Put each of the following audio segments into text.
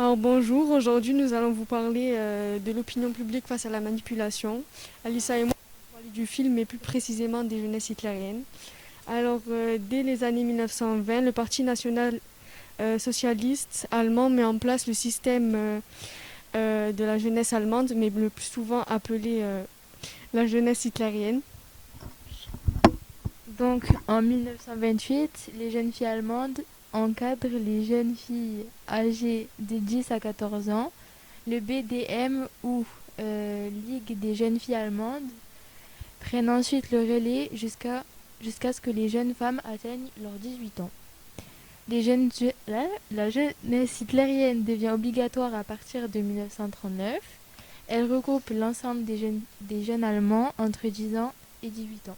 Alors bonjour, aujourd'hui nous allons vous parler de l'opinion publique face à la manipulation. Alissa et moi, on va parler du film et plus précisément des jeunesses hitlériennes. Alors dès les années 1920, le Parti national socialiste allemand met en place le système de la jeunesse allemande, mais le plus souvent appelé la jeunesse hitlérienne. Donc, en 1928, les jeunes filles allemandes encadrent les jeunes filles âgées de 10 à 14 ans. Le BDM ou Ligue des jeunes filles allemandes prennent ensuite le relais jusqu'à ce que les jeunes femmes atteignent leurs 18 ans. La jeunesse hitlérienne devient obligatoire à partir de 1939. Elle regroupe l'ensemble des jeunes Allemands entre 10 ans et 18 ans.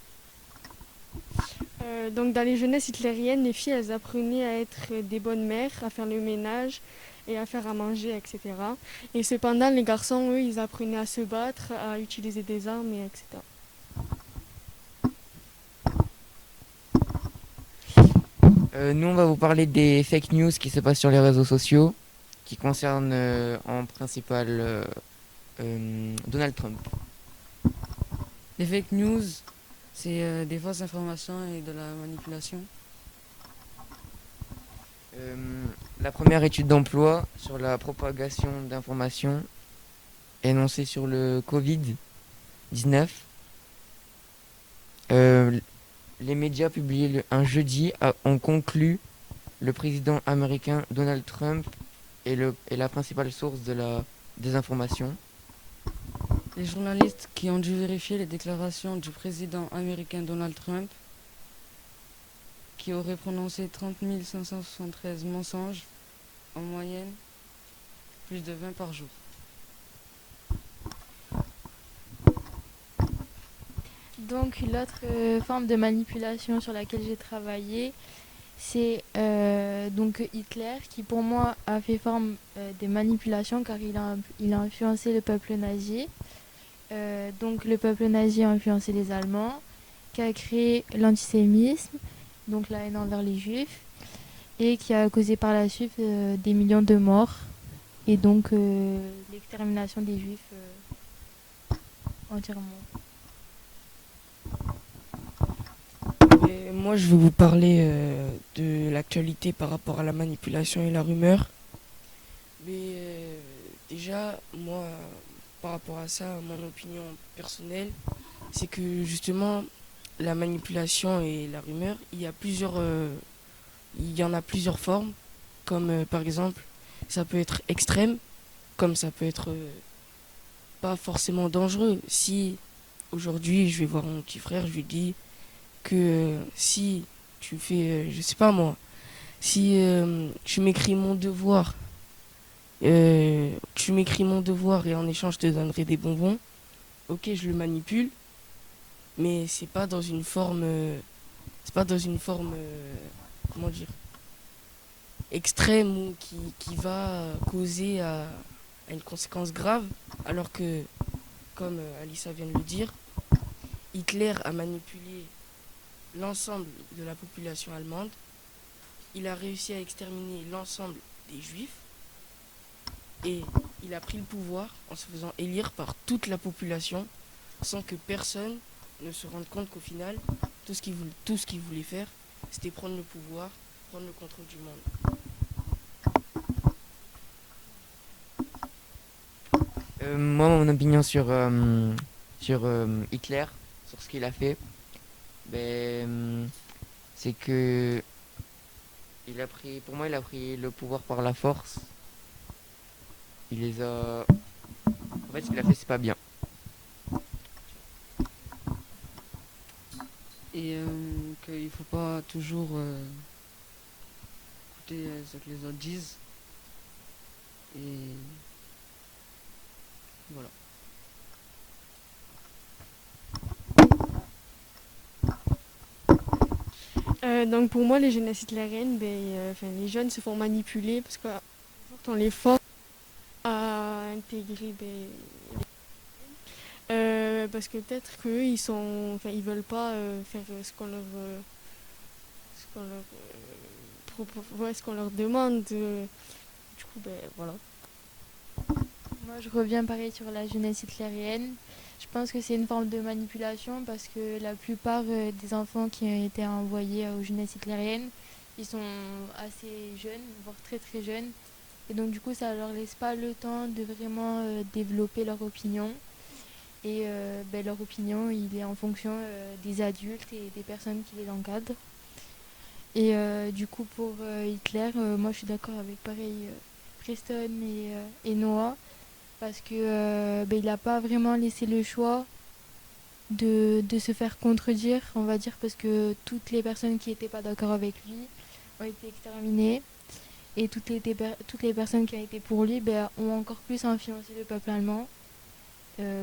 Donc dans les jeunesses hitlériennes, les filles elles apprenaient à être des bonnes mères, à faire le ménage et à faire à manger, etc. Et cependant, les garçons, eux, ils apprenaient à se battre, à utiliser des armes, et etc. Nous, on va vous parler des fake news qui se passent sur les réseaux sociaux, qui concernent en principal Donald Trump. Les fake news, c'est des fausses informations et de la manipulation. Euh, la première étude d'emploi sur la propagation d'informations énoncée sur le Covid-19. Euh, les médias publiés un jeudi ont conclu le président américain Donald Trump est la principale source de la désinformation. Les journalistes qui ont dû vérifier les déclarations du président américain Donald Trump, qui aurait prononcé 30 573 mensonges, en moyenne, plus de 20 par jour. Donc l'autre forme de manipulation sur laquelle j'ai travaillé, c'est donc Hitler qui pour moi a fait forme de manipulation car il a influencé le peuple nazi. Donc le peuple nazi a influencé les Allemands, qui a créé l'antisémitisme, donc la haine envers les juifs, et qui a causé par la suite des millions de morts et donc l'extermination des juifs entièrement. Et moi, je vais vous parler de l'actualité par rapport à la manipulation et la rumeur. Mais déjà, moi, par rapport à ça, mon opinion personnelle, c'est que justement, la manipulation et la rumeur, il y en a plusieurs formes. Comme par exemple, ça peut être extrême, comme ça peut être pas forcément dangereux. Si aujourd'hui, je vais voir mon petit frère, je lui dis que si tu fais, je sais pas moi, si tu m'écris mon devoir et en échange je te donnerai des bonbons, ok, je le manipule, mais c'est pas dans une forme, comment dire, extrême ou qui va causer à une conséquence grave, alors que, comme Alissa vient de le dire, Hitler a manipulé l'ensemble de la population allemande. Il a réussi à exterminer l'ensemble des juifs et il a pris le pouvoir en se faisant élire par toute la population sans que personne ne se rende compte qu'au final, tout ce qu'il voulait faire, c'était prendre le pouvoir, prendre le contrôle du monde. Moi, mon opinion sur Hitler, sur ce qu'il a fait, ben, c'est que pour moi, il a pris le pouvoir par la force. Il les a. En fait, ce qu'il a fait, c'est pas bien. Et qu'il ne faut pas toujours écouter ce que les autres disent. Et voilà. Donc pour moi, les jeunesses hitlériennes, les jeunes se font manipuler parce qu'on les force à intégrer parce que peut-être qu'eux ils veulent pas faire ce qu'on leur demande. Du coup, voilà. Moi, je reviens pareil sur la jeunesse hitlérienne. Je pense que c'est une forme de manipulation parce que la plupart des enfants qui ont été envoyés aux jeunesses hitlériennes, ils sont assez jeunes, voire très très jeunes. Et donc du coup, ça leur laisse pas le temps de vraiment développer leur opinion. Et leur opinion, il est en fonction des adultes et des personnes qui les encadrent. Et du coup, pour Hitler, moi je suis d'accord avec pareil Preston et Noah parce que il n'a pas vraiment laissé le choix de se faire contredire, on va dire, parce que toutes les personnes qui n'étaient pas d'accord avec lui ont été exterminées et toutes les personnes qui ont été pour lui ont encore plus influencé le peuple allemand,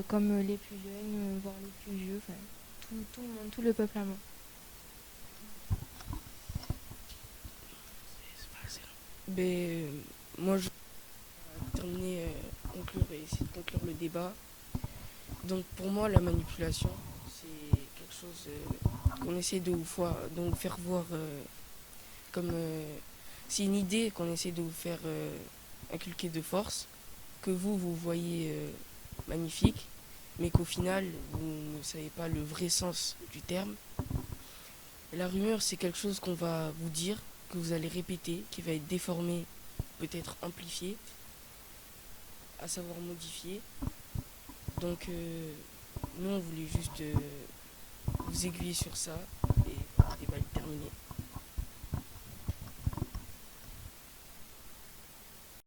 comme les plus jeunes, voire les plus vieux, enfin tout le monde, tout le peuple allemand. Ben, moi, je vais terminer, conclure et essayer de conclure le débat. Donc, pour moi, la manipulation, c'est quelque chose qu'on essaie de vous faire voir comme. C'est une idée qu'on essaie de vous faire inculquer de force, que vous voyez magnifique, mais qu'au final, vous ne savez pas le vrai sens du terme. La rumeur, c'est quelque chose qu'on va vous dire, que vous allez répéter, qui va être déformé, peut-être amplifié, à savoir modifié. Donc, nous, on voulait juste vous aiguiller sur ça et le débat est terminé.